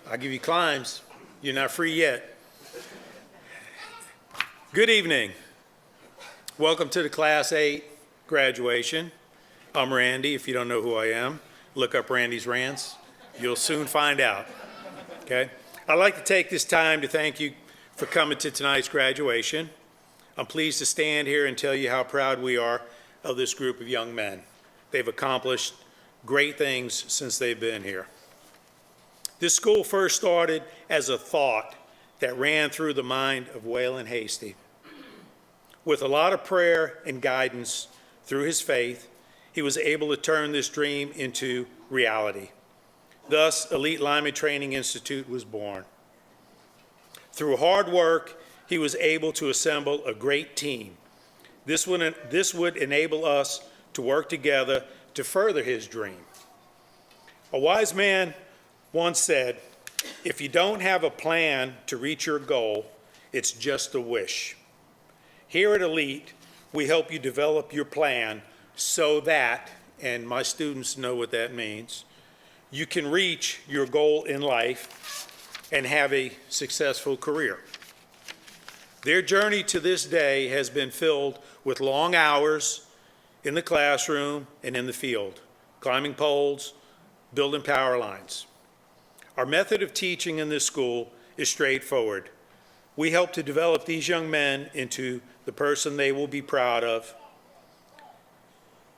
I'll give you climbs. You're not free yet. Good evening. Welcome to the Class 8 graduation. I'm Randy. If you don't know who I am, look up Randy's Rants. You'll soon find out. Okay? I'd like to take this time to thank you for coming to tonight's graduation. I'm pleased to stand here and tell you how proud we are of this group of young men. They've accomplished great things since they've been here. This school first started as a thought that ran through the mind of Waylon Hasty. With a lot of prayer and guidance through his faith, he was able to turn this dream into reality. Thus, ELITE Lineman Training Institute was born. Through hard work, he was able to assemble a great team. This would enable us to work together to further his dream. A wise man once said, if you don't have a plan to reach your goal, it's just a wish. Here at ELITE, we help you develop your plan so that, and my students know what that means, you can reach your goal in life and have a successful career. Their journey to this day has been filled with long hours in the classroom and in the field, climbing poles, building power lines. Our method of teaching in this school is straightforward. We help to develop these young men into the person they will be proud of.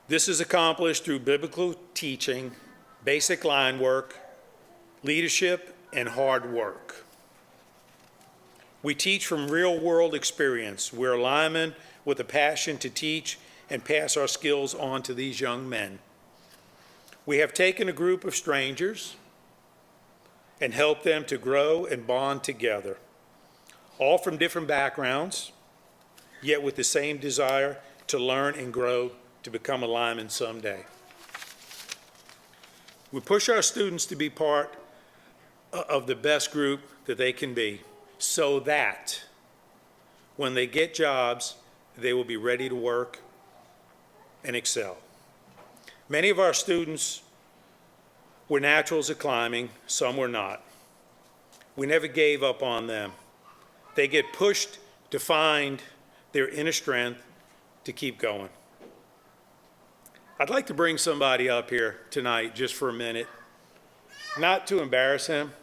This is accomplished through biblical teaching, basic line work, leadership, and hard work. We teach from real-world experience. We're linemen with a passion to teach and pass our skills on to these young men. We have taken a group of strangers and helped them to grow and bond together, all from different backgrounds, yet with the same desire to learn and grow to become a lineman someday. We push our students to be part of the best group that they can be, so that when they get jobs, they will be ready to work and excel. Many of our students were naturals at climbing, some were not. We never gave up on them. They get pushed to find their inner strength to keep going. I'd like to bring somebody up here tonight just for a minute, not to embarrass him,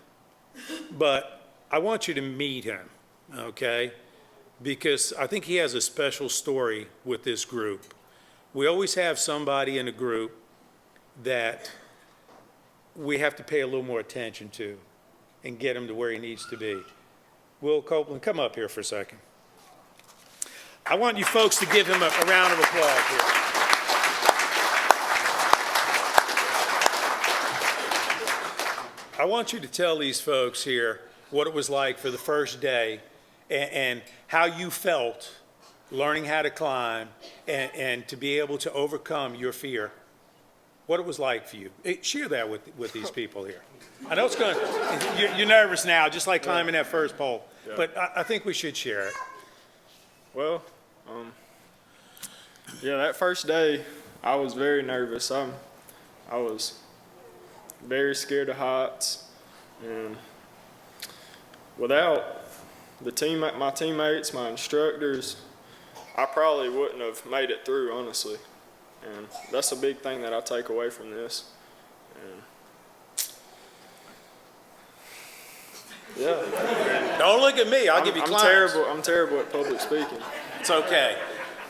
but I want you to meet him, okay? Because I think he has a special story with this group. We always have somebody in a group that we have to pay a little more attention to and get him to where he needs to be. Will Copeland, come up here for a second. I want you folks to give him a round of applause here. I want you to tell these folks here what it was like for the first day and how you felt learning how to climb and to be able to overcome your fear. What it was like for you. Share that with these people here. I know it's going to, you're nervous now, just like climbing that first pole, but I think we should share it. Well, yeah, that first day, I was very nervous. I was very scared of heights, and without my teammates, my instructors, I probably wouldn't have made it through, honestly. And that's a big thing that I take away from this. And yeah. Don't look at me. I'll give you climbs. I'm terrible at public speaking. It's okay.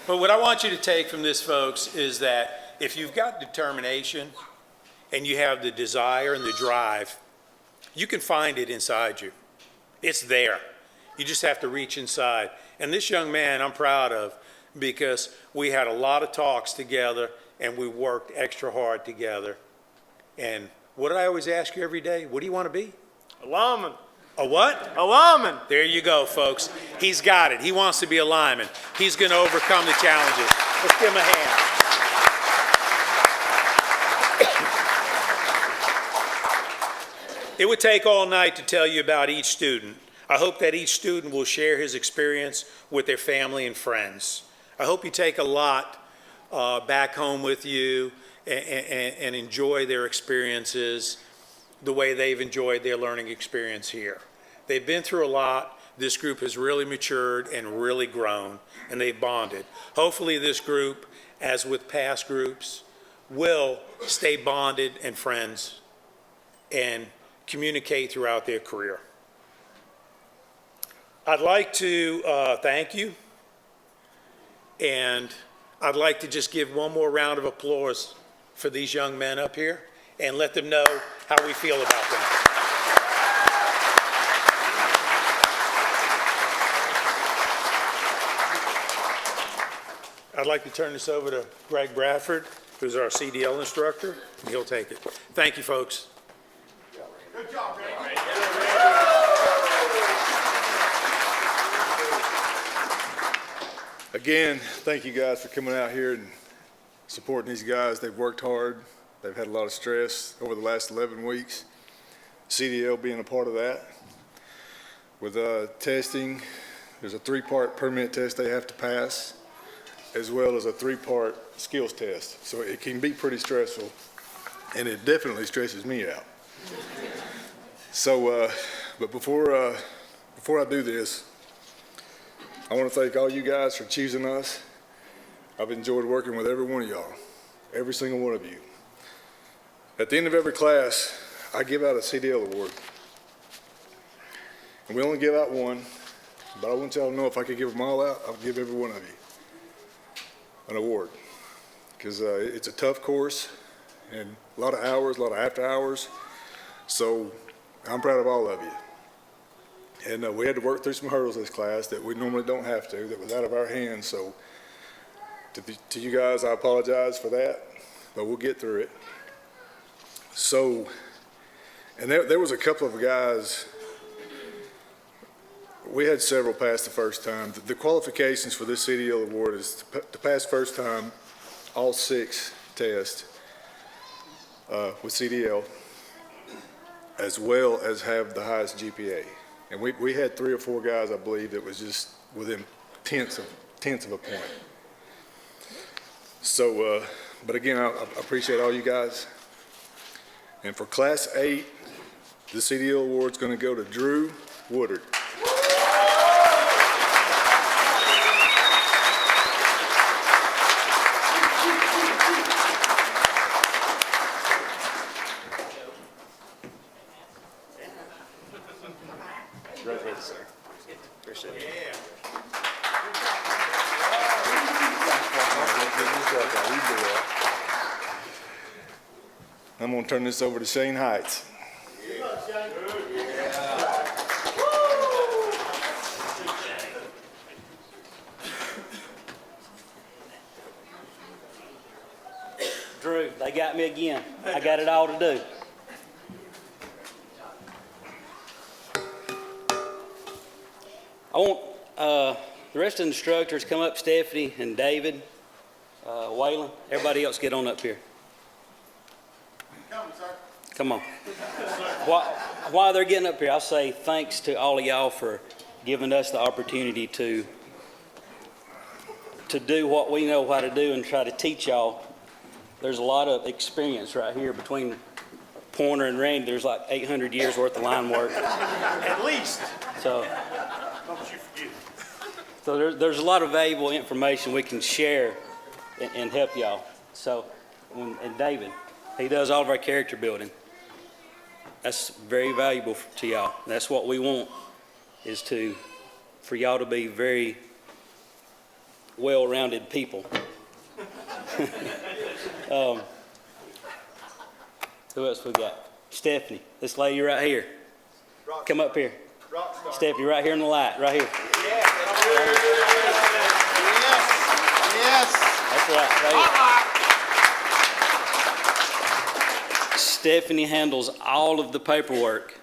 But what I want you to take from this, folks, is that if you've got determination and you have the desire and the drive, you can find it inside you. It's there. You just have to reach inside. And this young man I'm proud of, because we had a lot of talks together and we worked extra hard together. And what did I always ask you every day? What do you want to be? A lineman. A what? A lineman. There you go, folks. He's got it. He wants to be a lineman. He's going to overcome the challenges. Let's give him a hand. It would take all night to tell you about each student. I hope that each student will share his experience with their family and friends. I hope you take a lot back home with you and enjoy their experiences. the way they've enjoyed their learning experience here. They've been through a lot. This group has really matured and really grown, and they've bonded. Hopefully this group, as with past groups, will stay bonded and friends and communicate throughout their career. I'd like to thank you, and I'd like to just give one more round of applause for these young men up here and let them know how we feel about them. I'd like to turn this over to Greg Bradford, who's our CDL instructor, and he'll take it. Thank you, folks. Good job, Randy. Again, thank you guys for coming out here and supporting these guys. They've worked hard. They've had a lot of stress over the last 11 weeks. CDL being a part of that. With testing, there's a 3-part permit test they have to pass, as well as a 3-part skills test. So it can be pretty stressful, and it definitely stresses me out. So, but before I do this, I want to thank all you guys for choosing us. I've enjoyed working with every one of y'all, every single one of you. At the end of every class, I give out a CDL award. And we only give out one, but I want y'all to know if I could give them all out, I'll give every one of you an award. Because it's a tough course, and a lot of hours, a lot of after hours. So I'm proud of all of you. And we had to work through some hurdles this class that we normally don't have to, that was out of our hands. So to you guys, I apologize for that, but we'll get through it. So, and there was a couple of guys, we had several pass the first time. The qualifications for this CDL award is to pass first time all 6 tests with CDL, as well as have the highest GPA. And we had 3 or 4 guys, I believe, that was just within tenths of a point. So, but again, I appreciate all you guys. And for Class 8, the CDL award's going to go to Drew Woodard. Congratulations, sir. Appreciate it. I'm going to turn this over to Shane Heights. Drew, they got me again. I got it all to do. I want the rest of the instructors come up, Stephanie and David, Waylon, everybody else get on up here. Come on. While they're getting up here, I'll say thanks to all of y'all for giving us the opportunity to do what we know how to do and try to teach y'all. There's a lot of experience right here between Pointer and Randy. There's like 800 years worth of line work. At least. So, Don't you forget. so there's a lot of valuable information we can share and help y'all. So, and David, he does all of our character building. That's very valuable to y'all. That's what we want, is for y'all to be very well-rounded people. Who else we got? Stephanie, this lady right here. Come up here. Stephanie, right here in the light, right here. Yes. That's right here. Stephanie handles all of the paperwork,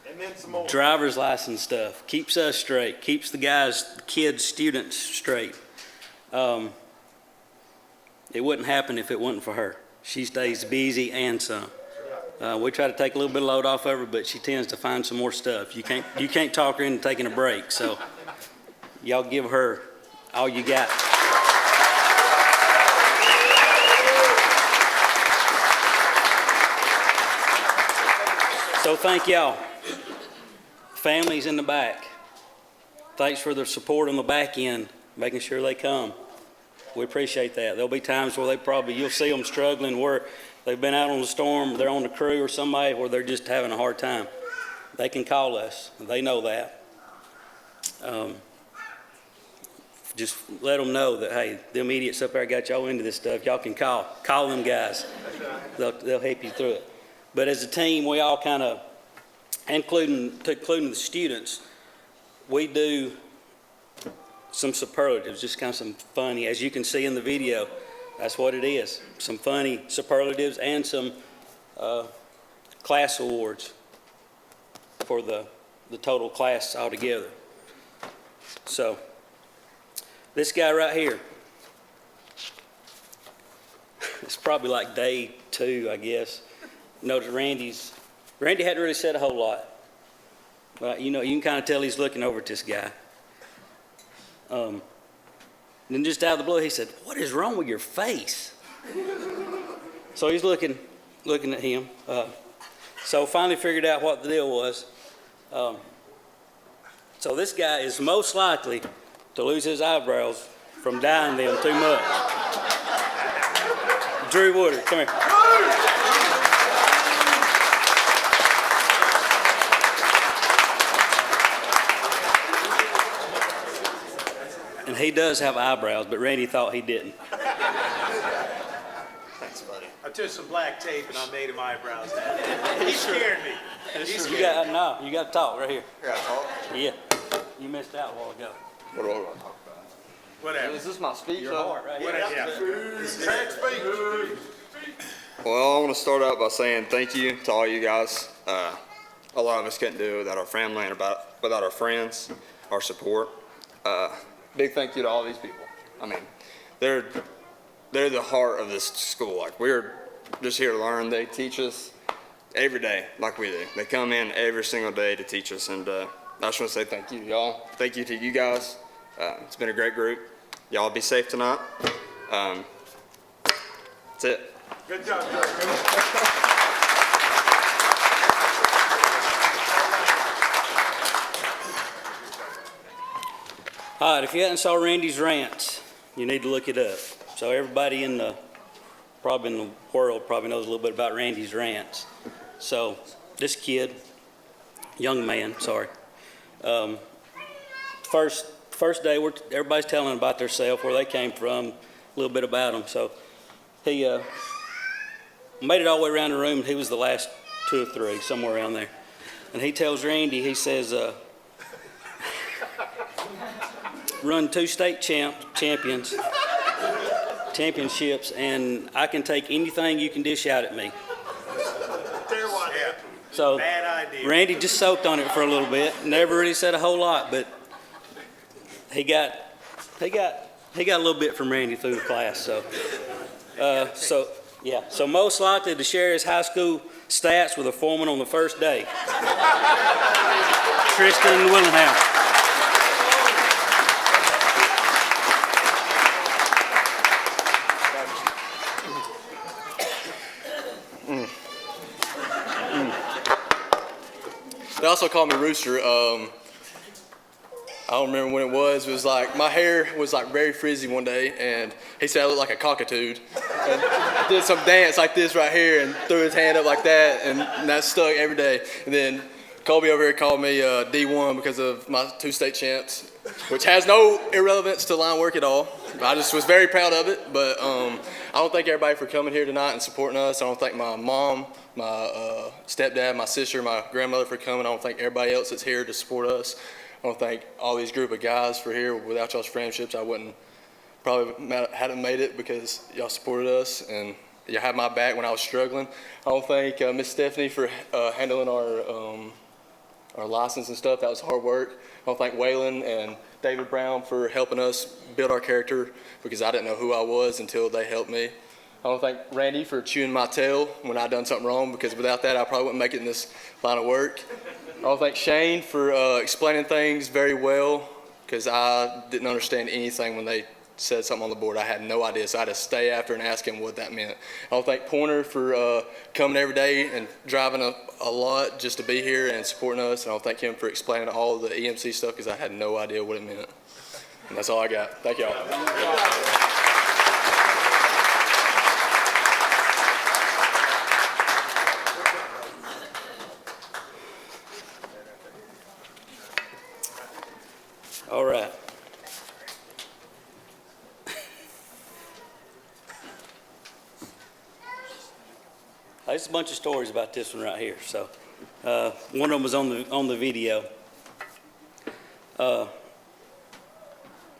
And then some more. driver's license stuff, keeps us straight, keeps the kids, students straight. It wouldn't happen if it wasn't for her. She stays busy and some. We try to take a little bit of load off of her, but she tends to find some more stuff. You can't talk her into taking a break, so y'all give her all you got. So thank y'all. Families in the back, thanks for their support on the back end, making sure they come. We appreciate that. There'll be times where you'll see them struggling where they've been out on the storm, they're on the crew or somebody where they're just having a hard time. They can call us. They know that. Just let them know that, hey, them idiots up there got y'all into this stuff. Y'all can call them guys. They'll help you through it. But as a team, we all kind of, including the students, we do some superlatives, just kind of some funny, as you can see in the video, that's what it is. Some funny superlatives and some class awards for the total class altogether. So, this guy right here, it's probably like day 2, I guess. Notice Randy hadn't really said a whole lot. But you can kind of tell he's looking over at this guy. Then just out of the blue, he said, "What is wrong with your face?" So he's looking at him. So finally figured out what the deal was. So this guy is most likely to lose his eyebrows from dyeing them too much. Drew Woodard, come here. And he does have eyebrows, but Randy thought he didn't. Thanks, buddy. I took some black tape and I made him eyebrows. He scared me. You got to talk right here. Yeah, talk. Yeah, you missed out a while ago. What do I want to talk about? Whatever. Is this my speech? Your heart right here. Whatever. Yeah. Track speech. Well, I want to start out by saying thank you to all you guys. A lot of us couldn't do it without our family and without our friends, our support. Big thank you to all these people. I mean, they're the heart of this school. Like, we're just here to learn. They teach us every day like we do. They come in every single day to teach us, and I just want to say thank you, y'all. Thank you to you guys. It's been a great group. Y'all be safe tonight. That's it. Good job, Joe. All right, if you hadn't saw Randy's rants, you need to look it up. So everybody probably in the world probably knows a little bit about Randy's rants. So this kid, young man, first day, everybody's telling about themselves, where they came from, a little bit about them. So he made it all the way around the room. He was the last 2 or 3, somewhere around there. And he tells Randy, he says, run 2 state championships, and I can take anything you can dish out at me. So Bad idea. Randy just soaked on it for a little bit. Never really said a whole lot, but he got a little bit from Randy through the class. So most likely to share his high school stats with a foreman on the first day. Tristan Willingham. They also called me Rooster. I don't remember when it was. It was like my hair was like very frizzy one day, and he said I looked like a cockatoo. And did some dance like this right here, and threw his hand up like that, and that stuck every day. And then Colby over here called me D1 because of my 2 state champs, which has no irrelevance to line work at all. I just was very proud of it. But I don't thank everybody for coming here tonight and supporting us. I don't thank my mom, my stepdad, my sister, my grandmother for coming. I don't thank everybody else that's here to support us. I want to thank all these group of guys for here. Without y'all's friendships, I hadn't made it, because y'all supported us and y'all had my back when I was struggling. I want to thank Miss Stephanie for handling our license and stuff. That was hard work. I want to thank Waylon and David Brown for helping us build our character, because I didn't know who I was until they helped me. I want to thank Randy for chewing my tail when I done something wrong, because without that I probably wouldn't make it in this line of work. I want to thank Shane for explaining things very well, because I didn't understand anything when they said something on the board. I had no idea, so I had to stay after and ask him what that meant. I want to thank Pointer for coming every day and driving a lot just to be here and supporting us. And I'll thank him for explaining all the EMC stuff because I had no idea what it meant. And that's all I got. Thank y'all. All right. There's a bunch of stories about this one right here. So, one of them was on the video.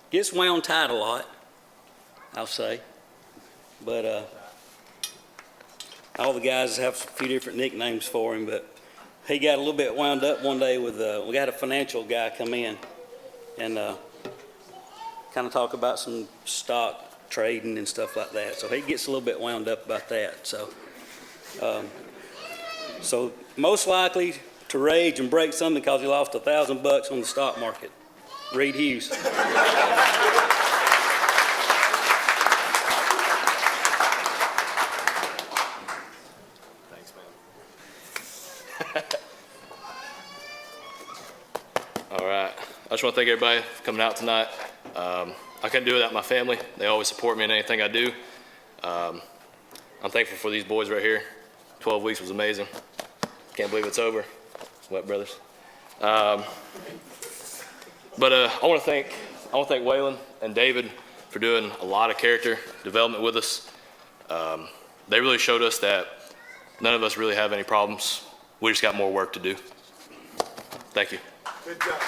Gets wound tight a lot, I'll say, but all the guys have a few different nicknames for him. But he got a little bit wound up one day with we got a financial guy come in and kind of talk about some stock trading and stuff like that. So he gets a little bit wound up about that. So most likely to rage and break something because he lost $1,000 on the stock market. Reed Hughes. Thanks, man. All right. I just want to thank everybody for coming out tonight. I couldn't do it without my family. They always support me in anything I do. I'm thankful for these boys right here. 12 weeks was amazing. Can't believe it's over. What, brothers? But I want to thank Waylon and David for doing a lot of character development with us. They really showed us that none of us really have any problems. We just got more work to do. Thank you. Good job.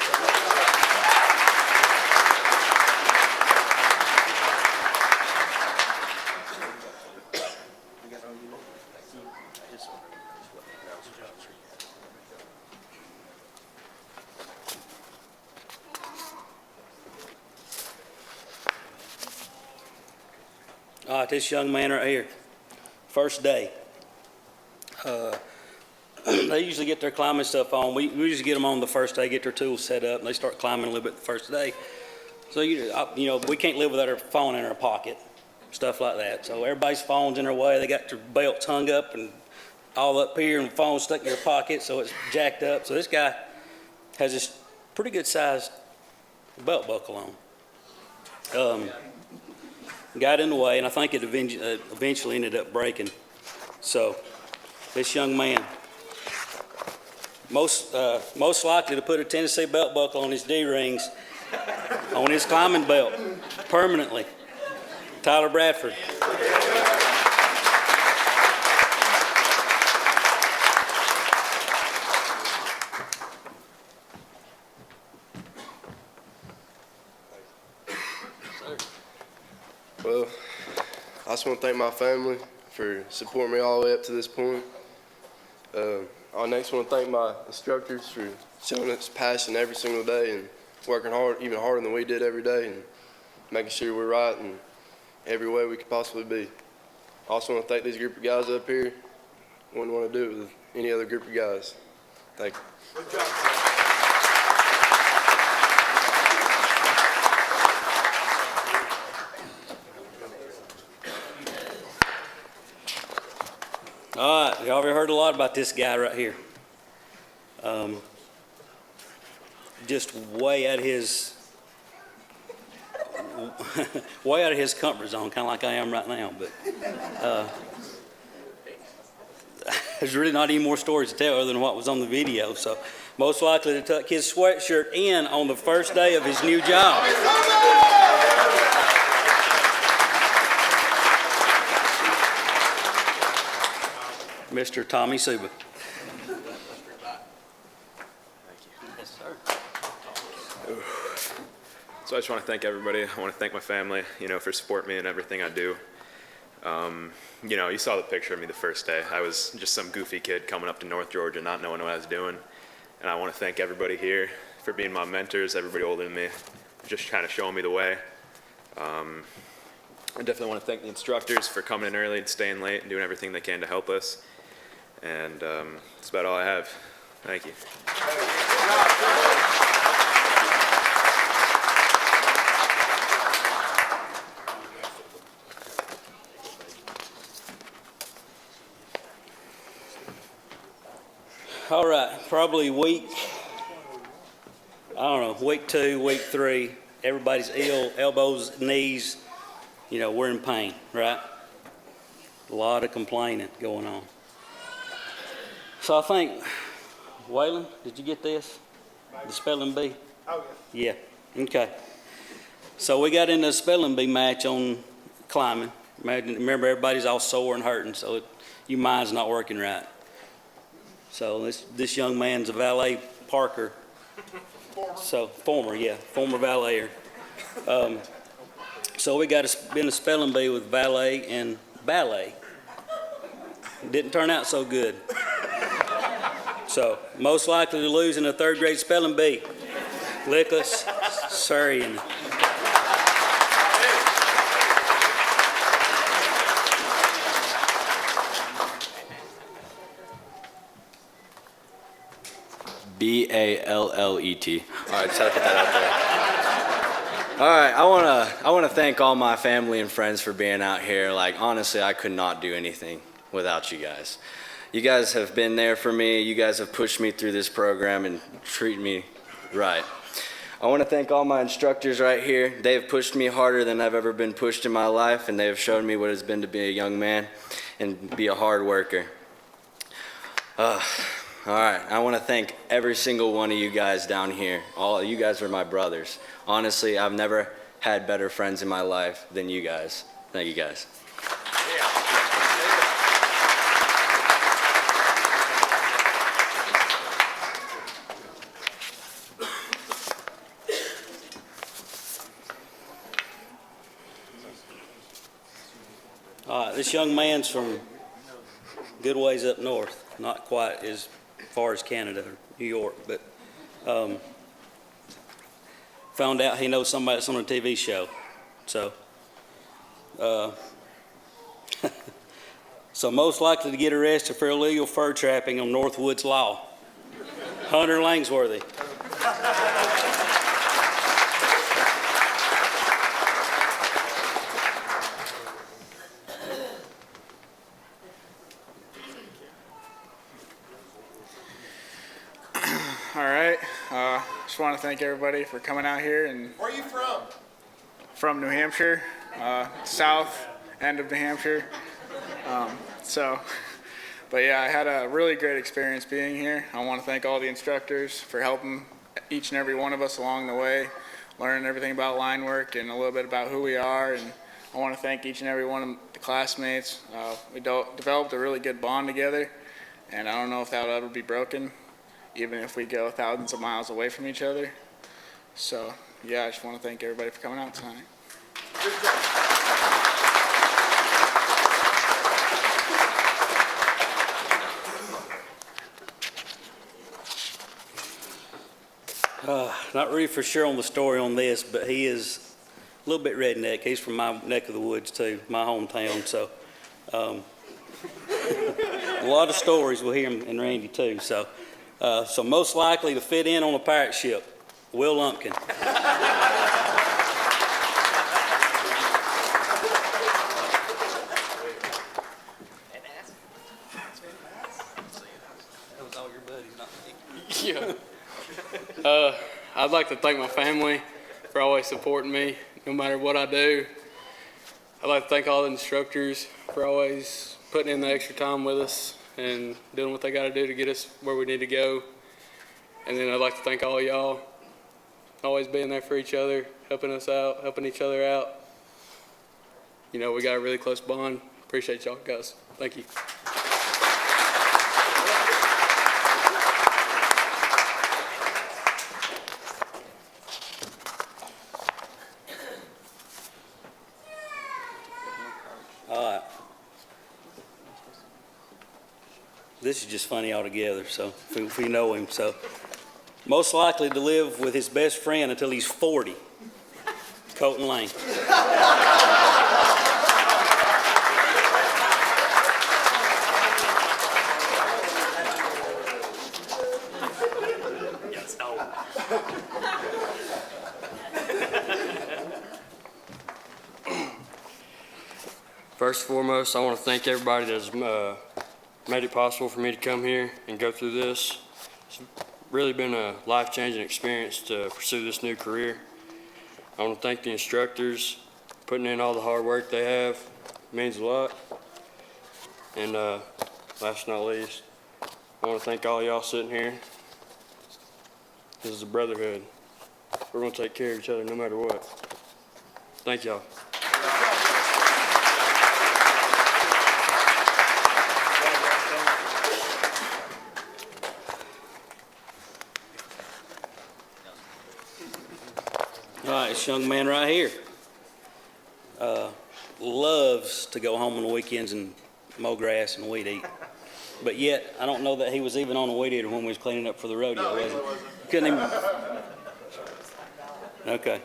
All right, this young man right here, first day. They usually get their climbing stuff on. We usually get them on the first day, get their tools set up, and they start climbing a little bit the first day. So, you know, we can't live without our phone in our pocket, stuff like that. So everybody's phone's in their way. They got their belts hung up and all up here, and the phone stuck in their pocket, so it's jacked up. So this guy has this pretty good sized belt buckle on. Got in the way, and I think it eventually ended up breaking. So this young man, most likely to put a Tennessee belt buckle on his D-rings, on his climbing belt, permanently. Tyler Bradford. Well, I just want to thank my family for supporting me all the way up to this point. I next want to thank my instructors for showing us passion every single day and working hard, even harder than we did every day, and making sure we're right in every way we could possibly be. I also want to thank these group of guys up here. Wouldn't want to do it with any other group of guys. Thank you. Good job. All right, y'all ever heard a lot about this guy right here? Just way out of his comfort zone, kind of like I am right now. But there's really not any more stories to tell other than what was on the video. So most likely to tuck his sweatshirt in on the first day of his new job. Mr. Tommy Suba. Yes, sir. So I just want to thank everybody. I want to thank my family, for supporting me in everything I do. You saw the picture of me the first day. I was just some goofy kid coming up to North Georgia, not knowing what I was doing. And I want to thank everybody here for being my mentors, everybody older than me, just kind of showing me the way. I definitely want to thank the instructors for coming in early and staying late and doing everything they can to help us. And that's about all I have. Thank you. All right, probably week 2, week 3, everybody's ill, elbows, knees, we're in pain, right? A lot of complaining going on. So I think, Waylon, did you get this? The spelling bee? Oh, yeah. Yeah, okay. So we got in the spelling bee match on climbing. Remember, everybody's all sore and hurting, so your mind's not working right. So this young man's a valet parker. Former valeter. So we got in a spelling bee with valet and ballet. Didn't turn out so good. So most likely to lose in a 3rd grade spelling bee. Lickus, Surrey, and BALLET. All right, just had to put that out there. All right, I wanna thank all my family and friends for being out here. Like, honestly, I could not do anything without you guys. You guys have been there for me. You guys have pushed me through this program and treated me right. I want to thank all my instructors right here. They have pushed me harder than I've ever been pushed in my life, and they have shown me what it's been to be a young man and be a hard worker. All right, I want to thank every single one of you guys down here. All you guys are my brothers. Honestly, I've never had better friends in my life than you guys. Thank you guys. This young man's from good ways up north, not quite as far as Canada or New York, but found out he knows somebody that's on a TV show. So, so most likely to get arrested for illegal fur trapping on Northwoods Law, Hunter Langsworthy. All right. Just want to thank everybody for coming out here. And Where are you from? From New Hampshire, south end of New Hampshire. But yeah, I had a really great experience being here. I want to thank all the instructors for helping each and every one of us along the way, learning everything about line work and a little bit about who we are. And I want to thank each and every one of the classmates. We developed a really good bond together, and I don't know if that will ever be broken, even if we go thousands of miles away from each other. So yeah, I just want to thank everybody for coming out tonight. Not really for sure on the story on this, but he is a little bit redneck. He's from my neck of the woods too, my hometown. So a lot of stories we'll hear in Randy too. So most likely to fit in on a pirate ship, Will Lumpkin. That was all your buddies, not me. Yeah. I'd like to thank my family for always supporting me no matter what I do. I'd like to thank all the instructors for always putting in the extra time with us and doing what they got to do to get us where we need to go. And then I'd like to thank all y'all always being there for each other, helping us out, helping each other out. You know, we got a really close bond. Appreciate y'all guys. Thank you. This is just funny altogether, so if we know him. So, most likely to live with his best friend until he's 40, Colton Lane. First and foremost, I want to thank everybody that's made it possible for me to come here and go through this. really been a life-changing experience to pursue this new career. I want to thank the instructors, putting in all the hard work they have. It means a lot. And last but not least, I want to thank all y'all sitting here. This is a brotherhood. We're going to take care of each other no matter what. Thank y'all. All right, this young man right here loves to go home on the weekends and mow grass and weed eat. But yet, I don't know that he was even on a weed eater when we was cleaning up for the rodeo, was he? Couldn't even. Okay.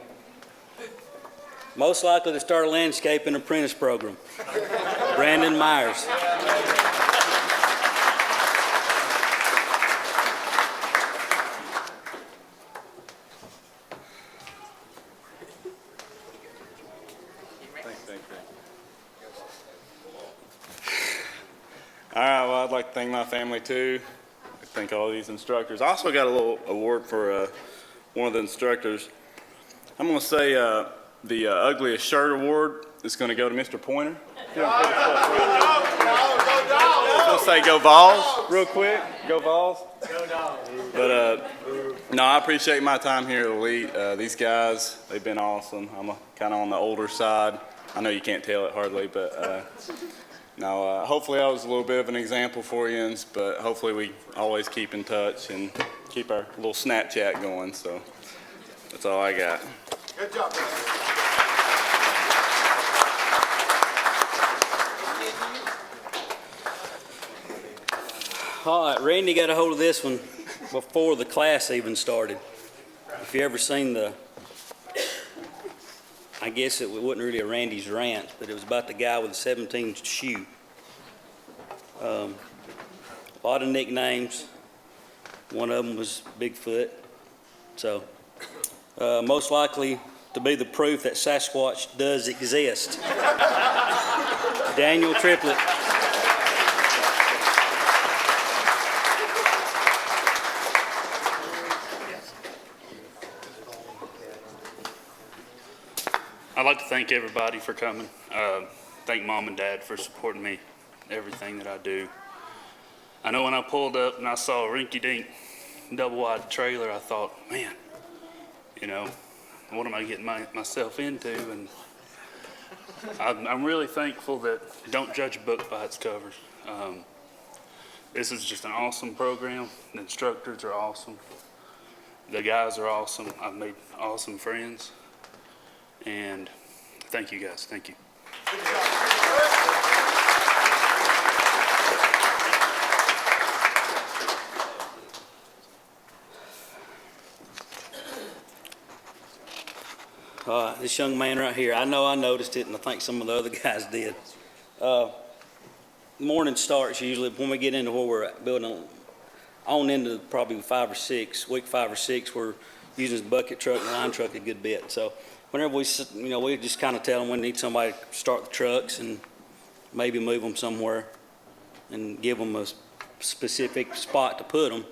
Most likely to start a landscaping apprentice program. Brandon Myers. All right, well, I'd like to thank my family too. I thank all these instructors. I also got a little award for one of the instructors. I'm going to say the ugliest shirt award is going to go to Mr. Pointer. I was going to say go Vols real quick. Go Vols. But no, I appreciate my time here at ELITE. These guys, they've been awesome. I'm kind of on the older side. I know you can't tell it hardly, but no, hopefully I was a little bit of an example for you, but hopefully we always keep in touch and keep our little Snapchat going. So that's all I got. Good job. All right, Randy got a hold of this one before the class even started. If you ever seen I guess it wasn't really a Randy's rant, but it was about the guy with the 17 shoe. A lot of nicknames. One of them was Bigfoot. So, most likely to be the proof that Sasquatch does exist. Daniel Triplett. I'd like to thank everybody for coming. Thank Mom and Dad for supporting me, everything that I do. I know when I pulled up and I saw a rinky-dink double-wide trailer, I thought, man, you know, what am I getting myself into? And I'm really thankful that don't judge a book by its covers. This is just an awesome program. The instructors are awesome. The guys are awesome. I've made awesome friends. And thank you guys, thank you. This young man right here, I know I noticed it, and I think some of the other guys did. Morning starts usually when we get into where we're building on into probably week 5 or 6, we're using this bucket truck and line truck a good bit. So whenever we just kind of tell them we need somebody to start the trucks and maybe move them somewhere and give them a specific spot to put them.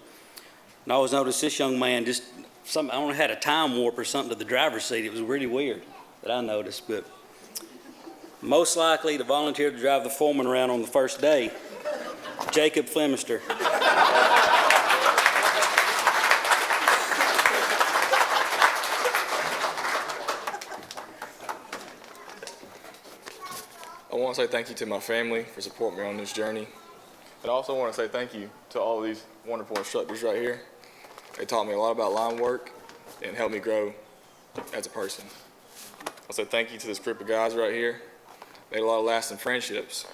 And I always noticed this young man I don't know, had a time warp or something to the driver's seat. It was really weird that I noticed, but most likely to volunteer to drive the foreman around on the first day, Jacob Flemister. I want to say thank you to my family for supporting me on this journey. And I also want to say thank you to all of these wonderful instructors right here. They taught me a lot about line work and helped me grow as a person. I'll say thank you to this group of guys right here. Made a lot of lasting friendships.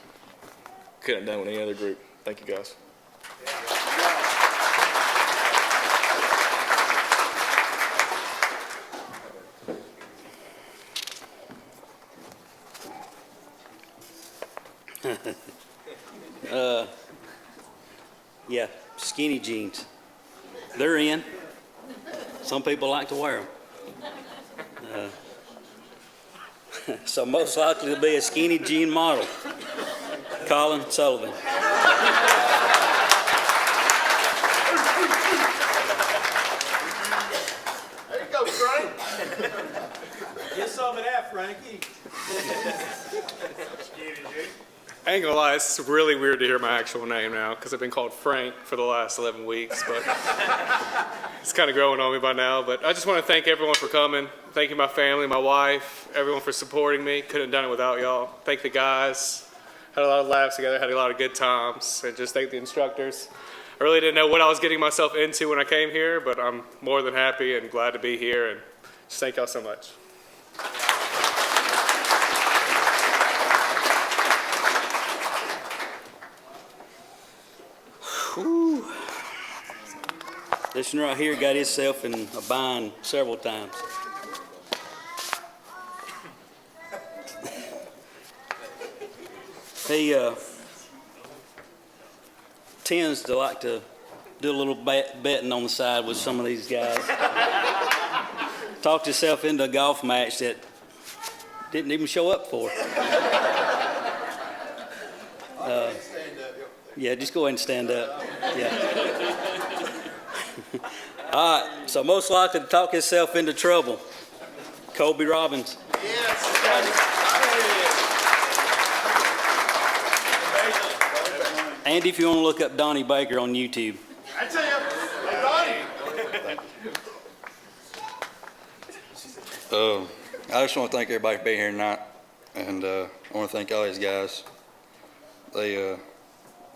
Couldn't have done with any other group. Thank you guys. Yeah, skinny jeans. They're in. Some people like to wear them. So most likely to be a skinny jean model, Colin Sullivan. Frankie. I ain't gonna lie, it's really weird to hear my actual name now because I've been called Frank for the last 11 weeks, but it's kind of growing on me by now. But I just want to thank everyone for coming. Thank you, my family, my wife, everyone for supporting me. Couldn't have done it without y'all. Thank the guys. Had a lot of laughs together, had a lot of good times, and just thank the instructors. I really didn't know what I was getting myself into when I came here, but I'm more than happy and glad to be here, and just thank y'all so much. Whew. This one right here got himself in a bind several times. He tends to like to do a little betting on the side with some of these guys. Talked himself into a golf match that didn't even show up for. Yeah, just go ahead and stand up. Yeah. All right, so most likely to talk himself into trouble, Colby Robbins. Andy, if you want to look up Donnie Baker on YouTube. That's him. Hey, Donnie. I just want to thank everybody for being here tonight, and I want to thank all these guys. They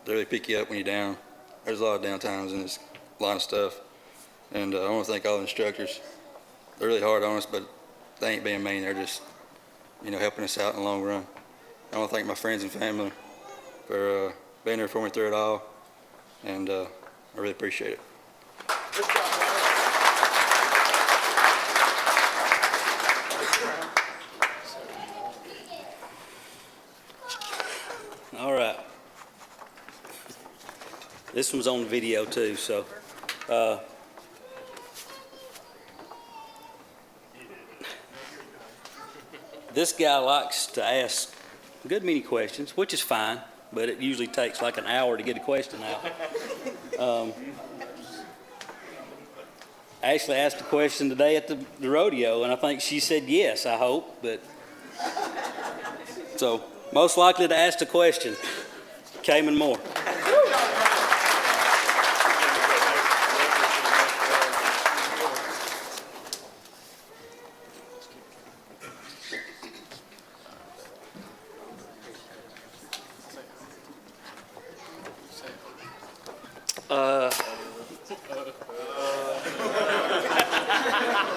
really pick you up when you're down. There's a lot of down times in this line of stuff, and I want to thank all the instructors. They're really hard on us, but they ain't being mean. They're just, helping us out in the long run. I want to thank my friends and family for being there for me through it all, and I really appreciate it. All right. This one's on video too, so. This guy likes to ask a good many questions, which is fine, but it usually takes like an hour to get a question out. I actually asked a question today at the rodeo, and I think she said yes, I hope, but. So, most likely to ask a question, Cayman Moore.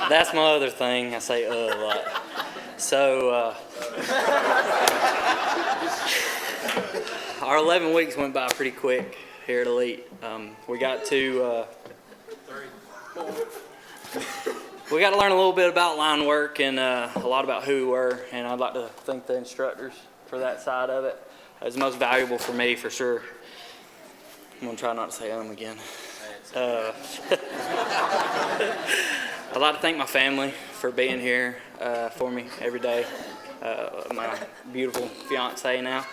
That's my other thing. I say a lot. So, our 11 weeks went by pretty quick here at Elite. We got to learn a little bit about line work and a lot about who we were, and I'd like to thank the instructors for that side of it. It was the most valuable for me, for sure. I'm gonna try not to say again. I'd like to thank my family for being here for me every day. My beautiful fiance now.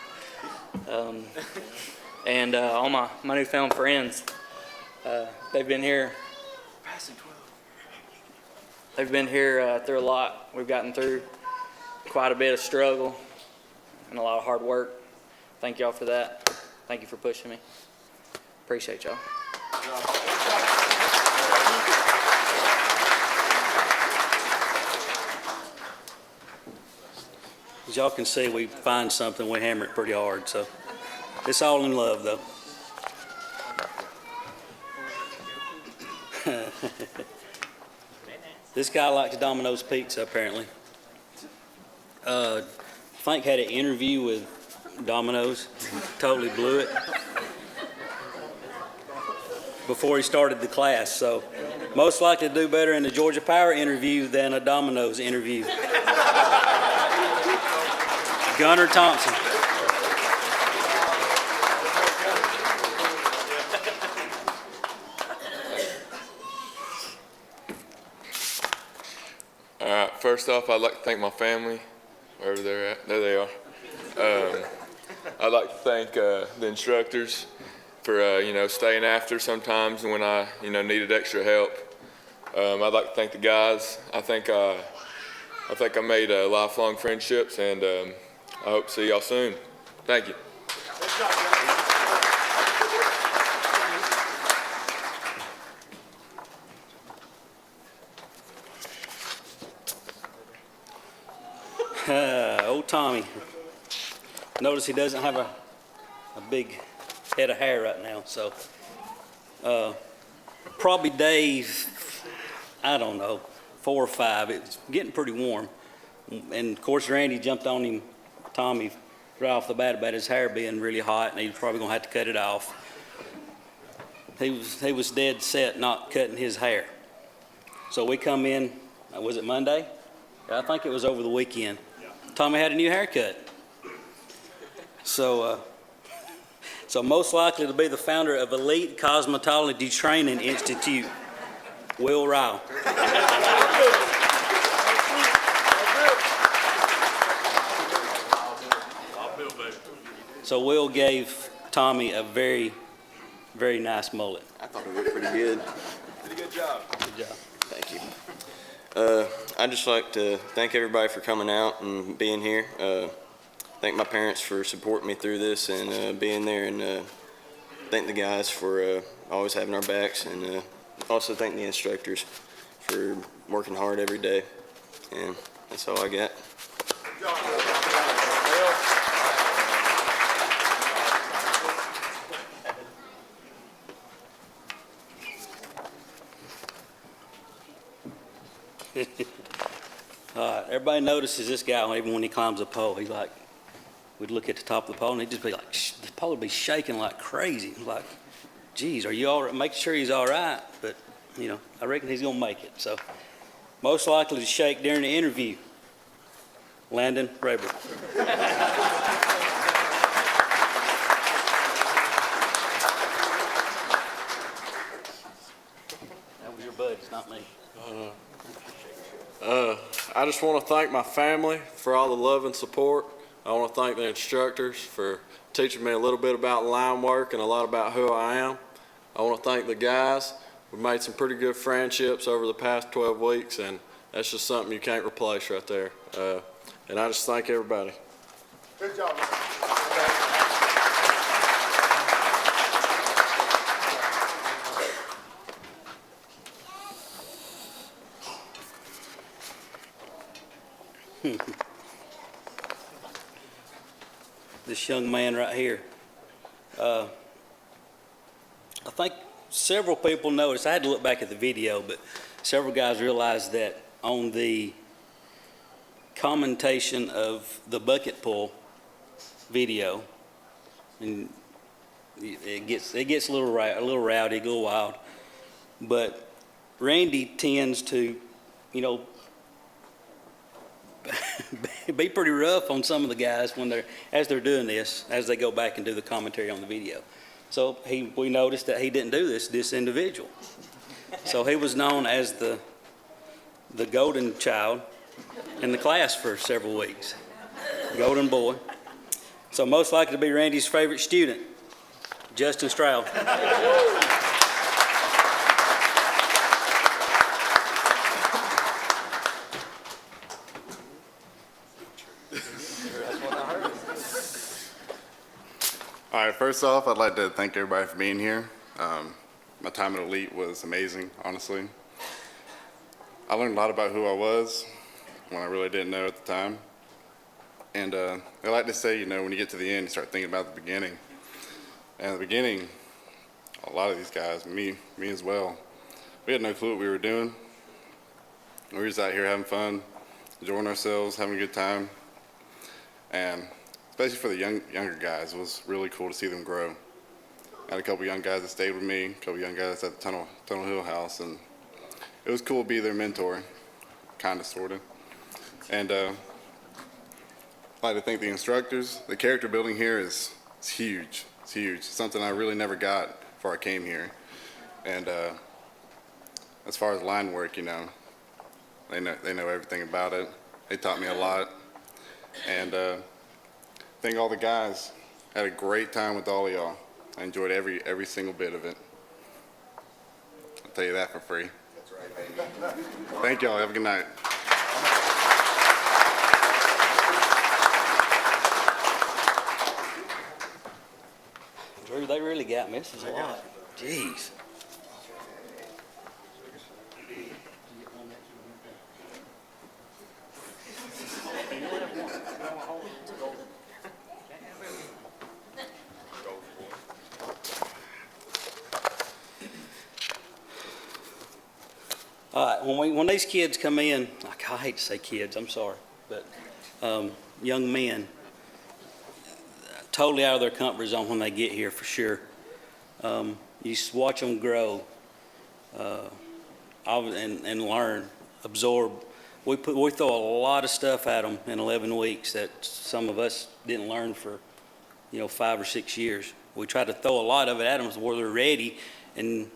And all my newfound friends. They've been here. They've been here through a lot. We've gotten through quite a bit of struggle and a lot of hard work. Thank y'all for that. Thank you for pushing me. Appreciate y'all. As y'all can see, we find something, we hammer it pretty hard, so it's all in love, though. This guy likes Domino's Pizza, apparently. Frank had an interview with Domino's, totally blew it before he started the class, so most likely to do better in the Georgia Power interview than a Domino's interview. Gunnar Thompson. All right, first off, I'd like to thank my family, wherever they're at. There they are. I'd like to thank the instructors for, staying after sometimes when I, needed extra help. I'd like to thank the guys. I think I think I made lifelong friendships, and I hope to see y'all soon. Thank you. Old Tommy. Notice he doesn't have a big head of hair right now, so probably days, I don't know, 4 or 5. It's getting pretty warm. And of course, Randy jumped on him, Tommy, right off the bat about his hair being really hot, and he's probably gonna have to cut it off. He was dead set not cutting his hair. So we come in, was it Monday? I think it was over the weekend. Tommy had a new haircut. So most likely to be the founder of ELITE Cosmetology Training Institute, Will Ryle. So Will gave Tommy a very, very nice mullet. I thought it looked pretty good. Pretty good job. Good job. Thank you. I'd just like to thank everybody for coming out and being here. Thank my parents for supporting me through this and being there, and thank the guys for always having our backs, and also thank the instructors for working hard every day. And that's all I got. Everybody notices this guy even when he climbs a pole. He's like, we'd look at the top of the pole and he'd just be like, the pole would be shaking like crazy. Like, geez, are you all right? Make sure he's all right. But, you know, I reckon he's going to make it. So, most likely to shake during the interview, Landon Rayburn. That was your buddies, not me. I just want to thank my family for all the love and support. I want to thank the instructors for teaching me a little bit about line work and a lot about who I am. I want to thank the guys. We've made some pretty good friendships over the past 12 weeks, and that's just something you can't replace right there. And I just thank everybody. Good job. This young man right here. I think several people noticed, I had to look back at the video, but several guys realized that on the commentation of the bucket pull video, and it gets a little rowdy, a little wild, but Randy tends to, you know, be pretty rough on some of the guys when as they're doing this, as they go back and do the commentary on the video. So we noticed that he didn't do this individual. So he was known as the golden child in the class for several weeks, golden boy. So most likely to be Randy's favorite student, Justin Stroud. All right, first off, I'd like to thank everybody for being here. My time at ELITE was amazing, honestly. I learned a lot about who I was when I really didn't know at the time. And I like to say, you know, when you get to the end, you start thinking about the beginning. And at the beginning, a lot of these guys, me as well, we had no clue what we were doing. We were just out here having fun, enjoying ourselves, having a good time. And especially for the younger guys, it was really cool to see them grow. I had a couple young guys that stayed with me, a couple young guys at the Tunnel Hill House, and it was cool to be their mentor, kind of, sort of. And I'd like to thank the instructors. The character building here is huge. It's huge. It's something I really never got before I came here. And as far as line work, you know, they know everything about it. They taught me a lot. And I think all the guys had a great time with all of y'all. I enjoyed every single bit of it. I'll tell you that for free. That's right, baby. Thank y'all. Have a good night. they really got me. This is a lot. Jeez. All right, when these kids come in, I hate to say kids, I'm sorry, but young men, totally out of their comfort zone when they get here for sure. You just watch them grow and learn, absorb. We throw a lot of stuff at them in 11 weeks that some of us didn't learn for 5 or 6 years. We try to throw a lot of it at them where they're ready and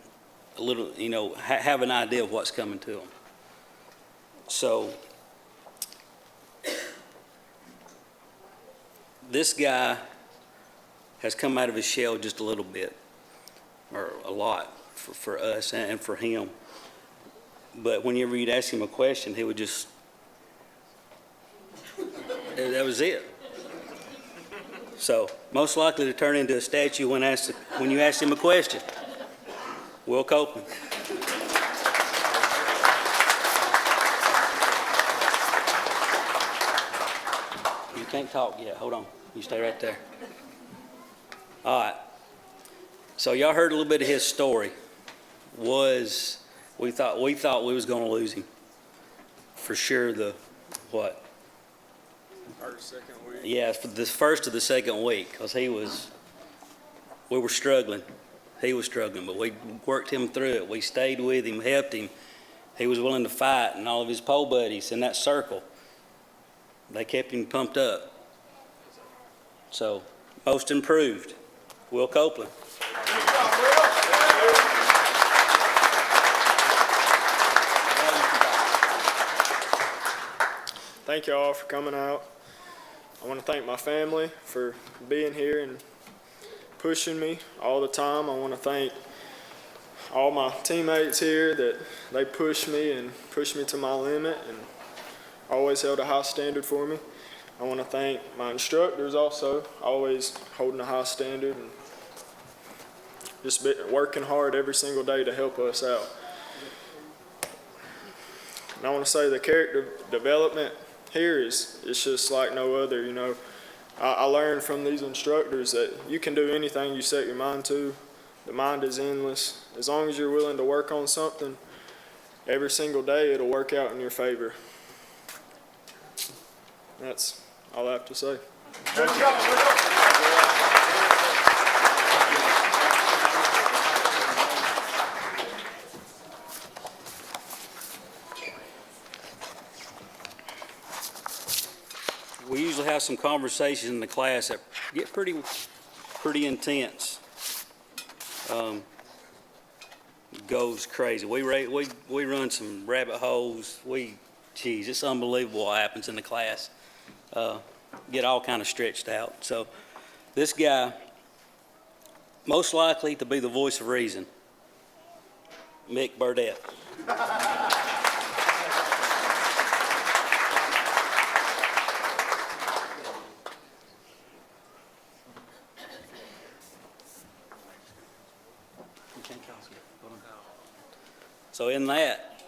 a little, have an idea of what's coming to them. So this guy has come out of his shell just a little bit, or a lot for us and for him. But whenever you'd ask him a question, he would just, that was it. So most likely to turn into a statue when you ask him a question. Will Copeland. You can't talk yet. Hold on. You stay right there. All right. So y'all heard a little bit of his story. We thought we was going to lose him. For sure what? First, second week. Yeah, for the first of the second week, because we were struggling. He was struggling, but we worked him through it. We stayed with him, helped him. He was willing to fight, and all of his pole buddies in that circle, they kept him pumped up. So, most improved, Will Copeland. Thank you all for coming out. I want to thank my family for being here and pushing me all the time. I want to thank all my teammates here that they pushed me to my limit and always held a high standard for me. I want to thank my instructors also, always holding a high standard and just working hard every single day to help us out. And I want to say the character development here it's just like no other, I learned from these instructors that you can do anything you set your mind to. The mind is endless. As long as you're willing to work on something, every single day it'll work out in your favor. That's all I have to say. Good job. We usually have some conversations in the class that get pretty intense. Goes crazy. We run some rabbit holes. Geez, it's unbelievable what happens in the class. Get all kind of stretched out. So this guy, most likely to be the voice of reason, Mick Burdett. So in that,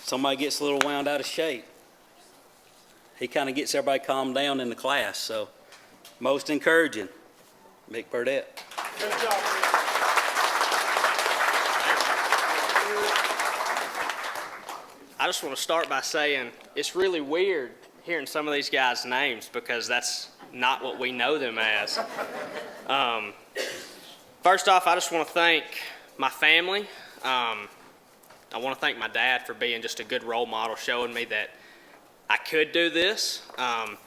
somebody gets a little wound out of shape. He kind of gets everybody calmed down in the class. So most encouraging, Mick Burdett. Good job. I just want to start by saying it's really weird hearing some of these guys' names because that's not what we know them as. First off, I just want to thank my family. I want to thank my dad for being just a good role model, showing me that I could do this. And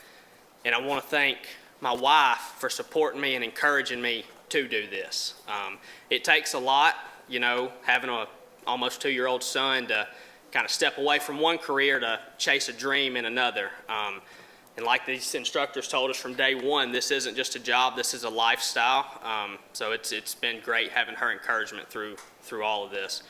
I want to thank my wife for supporting me and encouraging me to do this. It takes a lot, having a almost 2-year-old son to kind of step away from one career to chase a dream in another. And like these instructors told us from day one, this isn't just a job, this is a lifestyle. So it's been great having her encouragement through all of this.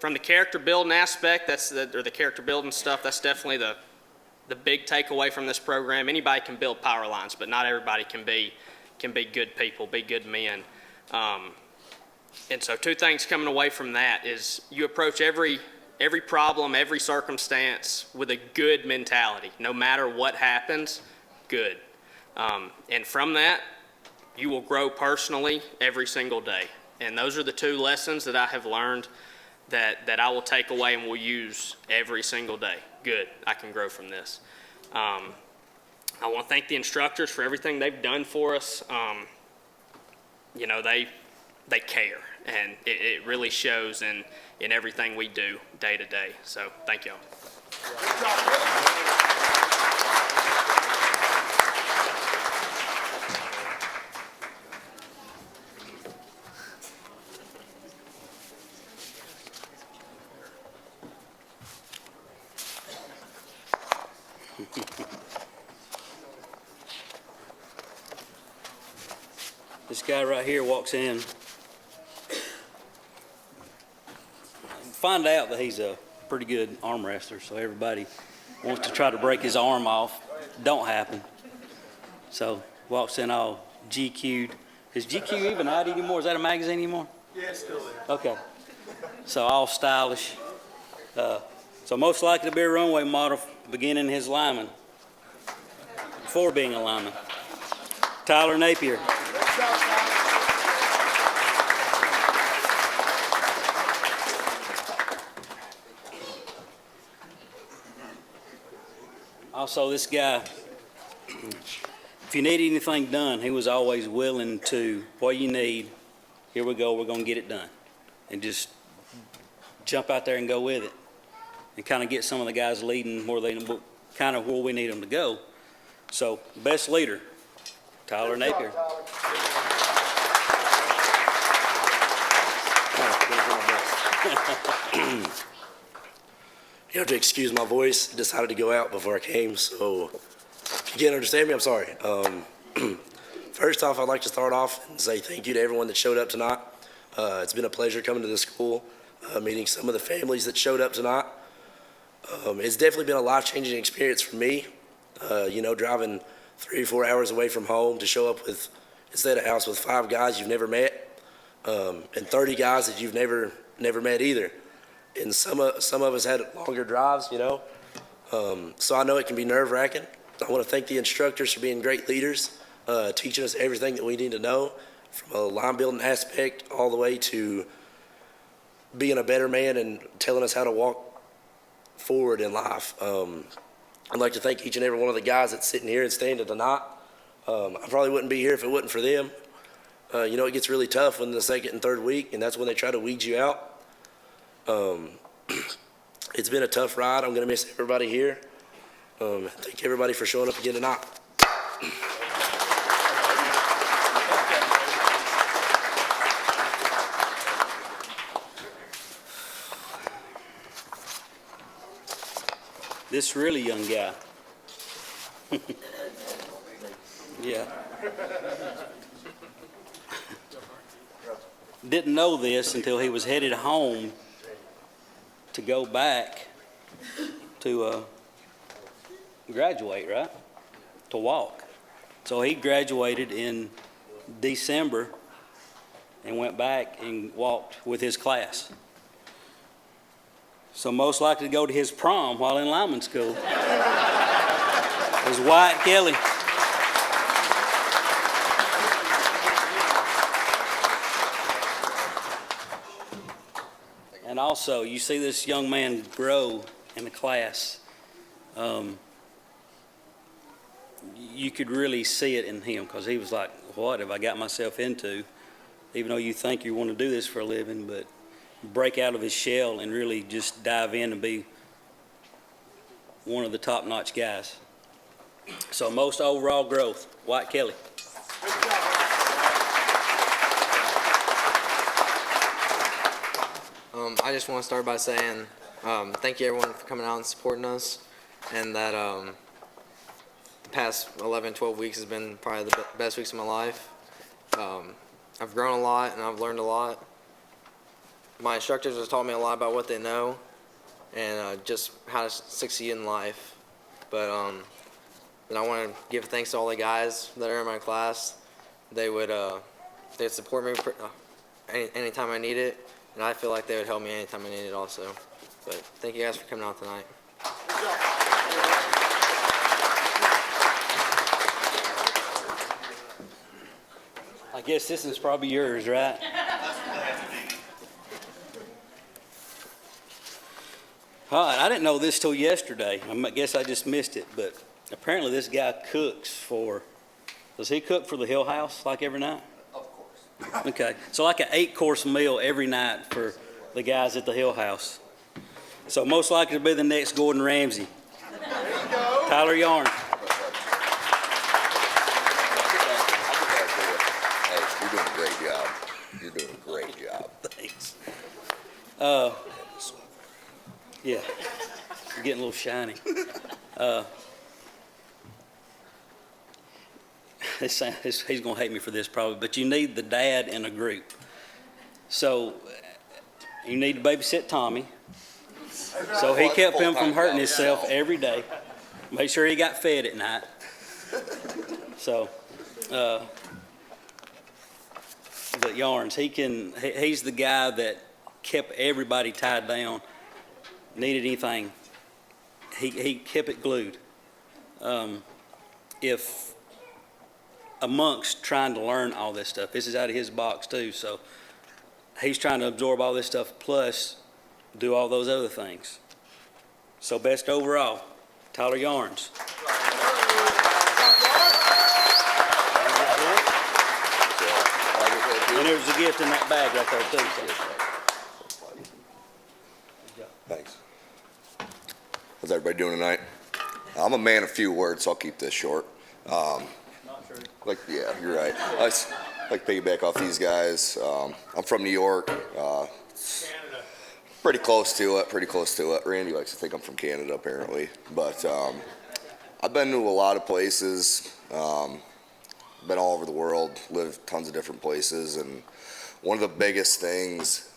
From the character building aspect, or the character building stuff, that's definitely the big takeaway from this program. Anybody can build power lines, but not everybody can be can be good people, be good men. And so 2 things coming away from that is you approach every problem, every circumstance with a good mentality. No matter what happens, good. And from that, you will grow personally every single day. And those are the 2 lessons that I have learned that I will take away and will use every single day. Good, I can grow from this. I want to thank the instructors for everything they've done for us. You know, they care, and it really shows in everything we do day to day. So thank y'all. This guy right here walks in, find out that he's a pretty good arm wrestler, so everybody wants to try to break his arm off. Don't happen. So walks in all GQ'd. Is GQ even out anymore? Is that a magazine anymore? Yeah, still there. Okay. So all stylish. So most likely to be a runway model beginning his lineman, before being a lineman. Tyler Napier. Also, this guy, if you need anything done, he was always willing to, what you need, here we go, we're going to get it done. And just jump out there and go with it. And kind of get some of the guys leading where they, kind of where we need them to go. So, best leader, Tyler Napier. You have to excuse my voice. I decided to go out before I came, so if you can't understand me, I'm sorry. First off, I'd like to start off and say thank you to everyone that showed up tonight. It's been a pleasure coming to the school, meeting some of the families that showed up tonight. It's definitely been a life-changing experience for me. You know, driving 3 or 4 hours away from home to show up with, instead of a house with 5 guys you've never met, and 30 guys that you've never met either. And some of us had longer drives, you know. So I know it can be nerve-wracking. I want to thank the instructors for being great leaders, teaching us everything that we need to know, from a line building aspect all the way to being a better man and telling us how to walk forward in life. I'd like to thank each and every one of the guys that's sitting here and standing tonight. I probably wouldn't be here if it wasn't for them. You know, it gets really tough in the second and third week, and that's when they try to weed you out. It's been a tough ride. I'm going to miss everybody here. Thank everybody for showing up again tonight. This really young guy. Yeah. Didn't know this until he was headed home to go back to graduate, right? To walk. So he graduated in December and went back and walked with his class. So most likely to go to his prom while in lineman school was Wyatt Kelly. And also, you see this young man grow in the class. You could really see it in him, because he was like, what have I got myself into? Even though you think you want to do this for a living, but break out of his shell and really just dive in and be one of the top-notch guys. So most overall growth, Wyatt Kelly. I just want to start by saying thank you everyone for coming out and supporting us, and that the past 11, 12 weeks has been probably the best weeks of my life. I've grown a lot and I've learned a lot. My instructors have taught me a lot about what they know and just how to succeed in life. But I want to give thanks to all the guys that are in my class they'd support me anytime I need it, and I feel like they would help me anytime I need it also. But thank you guys for coming out tonight. I guess this is probably yours, right? All right, I didn't know this till yesterday. I guess I just missed it, but apparently this guy cooks for, does he cook for the Hill House like every night? Of course. Okay, so like an 8-course meal every night for the guys at the Hill House. So most likely to be the next Gordon Ramsay. Tyler Yarn. You're doing a great job. You're doing a great job. Thanks. Yeah, you're getting a little shiny. He's going to hate me for this probably, but you need the dad in a group. So you need to babysit Tommy. So he kept him from hurting himself every day. Make sure he got fed at night. So, but Yarns, he's the guy that kept everybody tied down. Needed anything, he kept it glued. If amongst trying to learn all this stuff, this is out of his box too, so he's trying to absorb all this stuff plus do all those other things. So best overall, Tyler Yarns. And there's a gift in that bag right there too. So. Thanks. How's everybody doing tonight? I'm a man of few words, so I'll keep this short. Yeah, you're right. I like piggyback off these guys. I'm from New York. Pretty close to it. Randy likes to think I'm from Canada, apparently. But I've been to a lot of places. Been all over the world, lived tons of different places, and one of the biggest things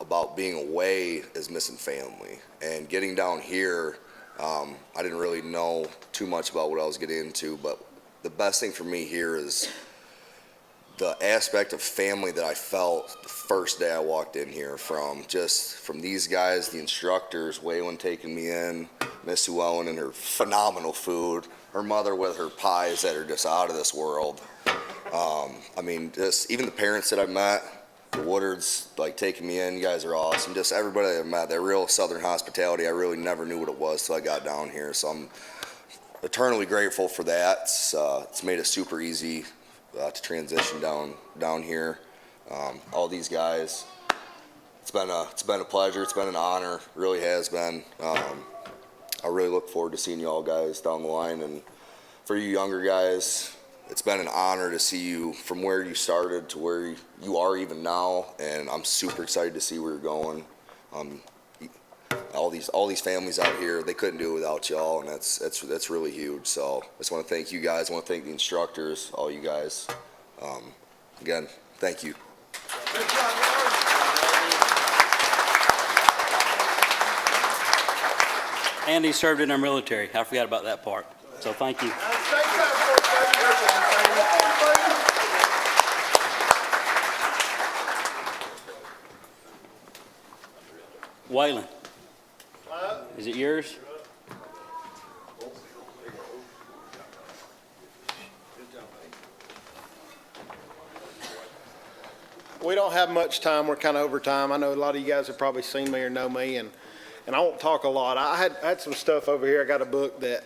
about being away is missing family. And getting down here, I didn't really know too much about what I was getting into, but the best thing for me here is the aspect of family that I felt the first day I walked in here, from these guys, the instructors, Waylon taking me in, Miss Sue Ellen and her phenomenal food, her mother with her pies that are just out of this world. I mean, just even the parents that I met, the Woodards, like taking me in, you guys are awesome. Just everybody that I met, that real Southern hospitality, I really never knew what it was till I got down here. So I'm eternally grateful for that. It's made it super easy to transition down here. All these guys, it's been a pleasure. It's been an honor. It really has been. I really look forward to seeing you all guys down the line. And for you younger guys, it's been an honor to see you from where you started to where you are even now. And I'm super excited to see where you're going. All these families out here, they couldn't do it without y'all, and that's really huge. So I just want to thank you guys. I want to thank the instructors, all you guys. Again, thank you. And he served in our military. I forgot about that part. So thank you. Waylon, is it yours? We don't have much time. We're kind of over time. I know a lot of you guys have probably seen me or know me, and I won't talk a lot. I had some stuff over here. I got a book that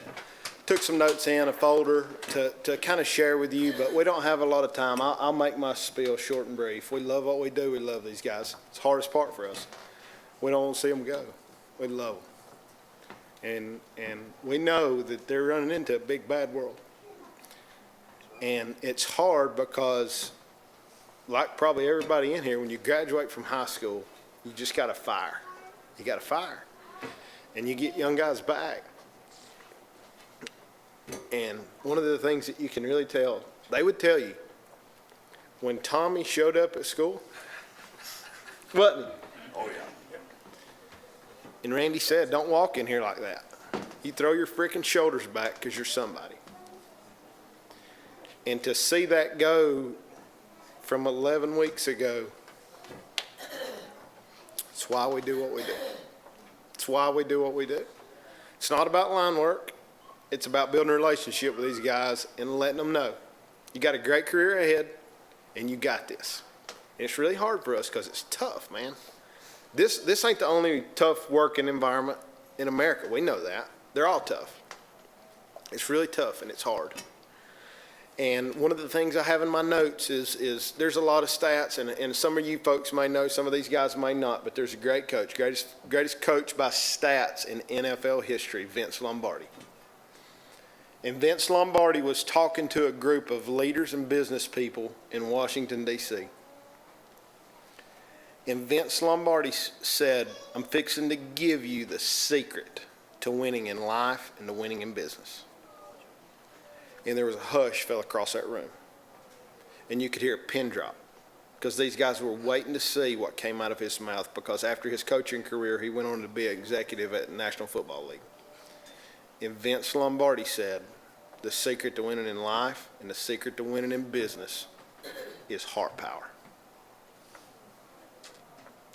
took some notes in, a folder to kind of share with you, but we don't have a lot of time. I'll make my spiel short and brief. We love what we do. We love these guys. It's the hardest part for us. We don't want to see them go. We love them. And we know that they're running into a big, bad world. And it's hard because, like probably everybody in here, when you graduate from high school, you just got to fire. You got to fire. And you get young guys back. And one of the things that you can really tell, they would tell you, when Tommy showed up at school, wasn't he? Oh, yeah. And Randy said, don't walk in here like that. You throw your freaking shoulders back because you're somebody. And to see that go from 11 weeks ago, it's why we do what we do. It's why we do what we do. It's not about line work. It's about building a relationship with these guys and letting them know you got a great career ahead and you got this. And it's really hard for us because it's tough, man. This ain't the only tough working environment in America. We know that. They're all tough. It's really tough and it's hard. And one of the things I have in my notes is there's a lot of stats, and some of you folks may know, some of these guys may not, but there's a great coach, greatest coach by stats in NFL history, Vince Lombardi. And Vince Lombardi was talking to a group of leaders and business people in Washington, D.C. And Vince Lombardi said, I'm fixing to give you the secret to winning in life and to winning in business. And there was a hush fell across that room. And you could hear a pin drop because these guys were waiting to see what came out of his mouth, because after his coaching career, he went on to be an executive at the National Football League. And Vince Lombardi said, the secret to winning in life and the secret to winning in business is heart power.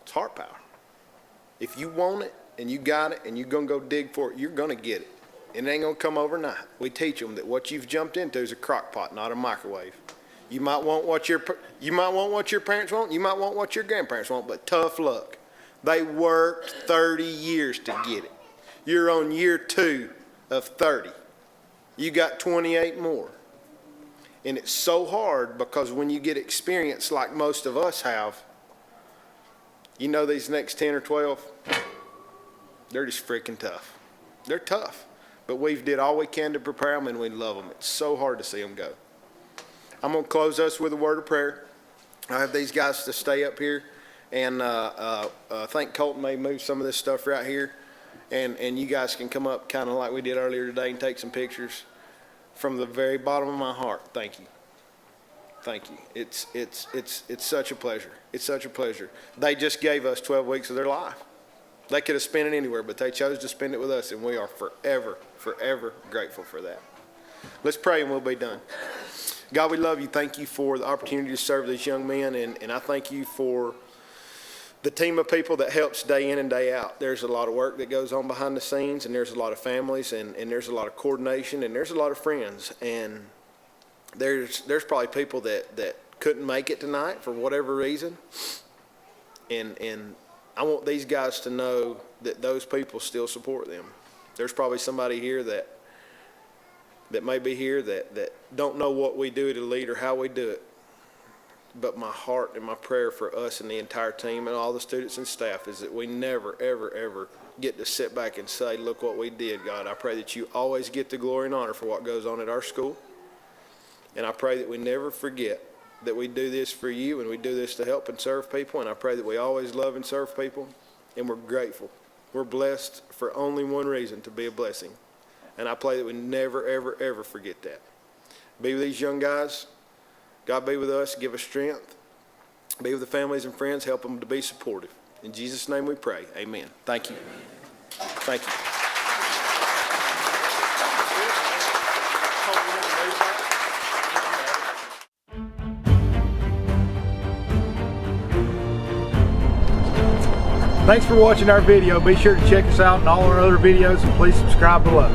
It's heart power. If you want it and you got it and you're going to go dig for it, you're going to get it. And it ain't going to come overnight. We teach them that what you've jumped into is a crock pot, not a microwave. You might want what your parents want. You might want what your grandparents want, but tough luck. They worked 30 years to get it. You're on year 2 of 30. You got 28 more. And it's so hard because when you get experience like most of us have, you know these next 10 or 12, they're just freaking tough. They're tough. But we've did all we can to prepare them, and we love them. It's so hard to see them go. I'm going to close us with a word of prayer. I have these guys to stay up here, and I think Colton may move some of this stuff right here, and you guys can come up kind of like we did earlier today and take some pictures. From the very bottom of my heart, thank you. Thank you. It's such a pleasure. It's such a pleasure. They just gave us 12 weeks of their life. They could have spent it anywhere, but they chose to spend it with us, and we are forever, forever grateful for that. Let's pray and we'll be done. God, we love you. Thank you for the opportunity to serve these young men, and I thank you for the team of people that helps day in and day out. There's a lot of work that goes on behind the scenes, and there's a lot of families, and there's a lot of coordination, and there's a lot of friends. And there's probably people that couldn't make it tonight for whatever reason. And I want these guys to know that those people still support them. There's probably somebody here that may be here that don't know what we do to lead or how we do it. But my heart and my prayer for us and the entire team and all the students and staff is that we never, ever, ever get to sit back and say, look what we did, God. I pray that you always get the glory and honor for what goes on at our school. And I pray that we never forget that we do this for you and we do this to help and serve people. And I pray that we always love and serve people. And we're grateful. We're blessed for only one reason, to be a blessing. And I pray that we never, ever, ever forget that. Be with these young guys. God be with us. Give us strength. Be with the families and friends. Help them to be supportive. In Jesus' name we pray. Amen. Thank you. Thank you. Thanks for watching our video. Be sure to check us out in all our other videos and please subscribe below.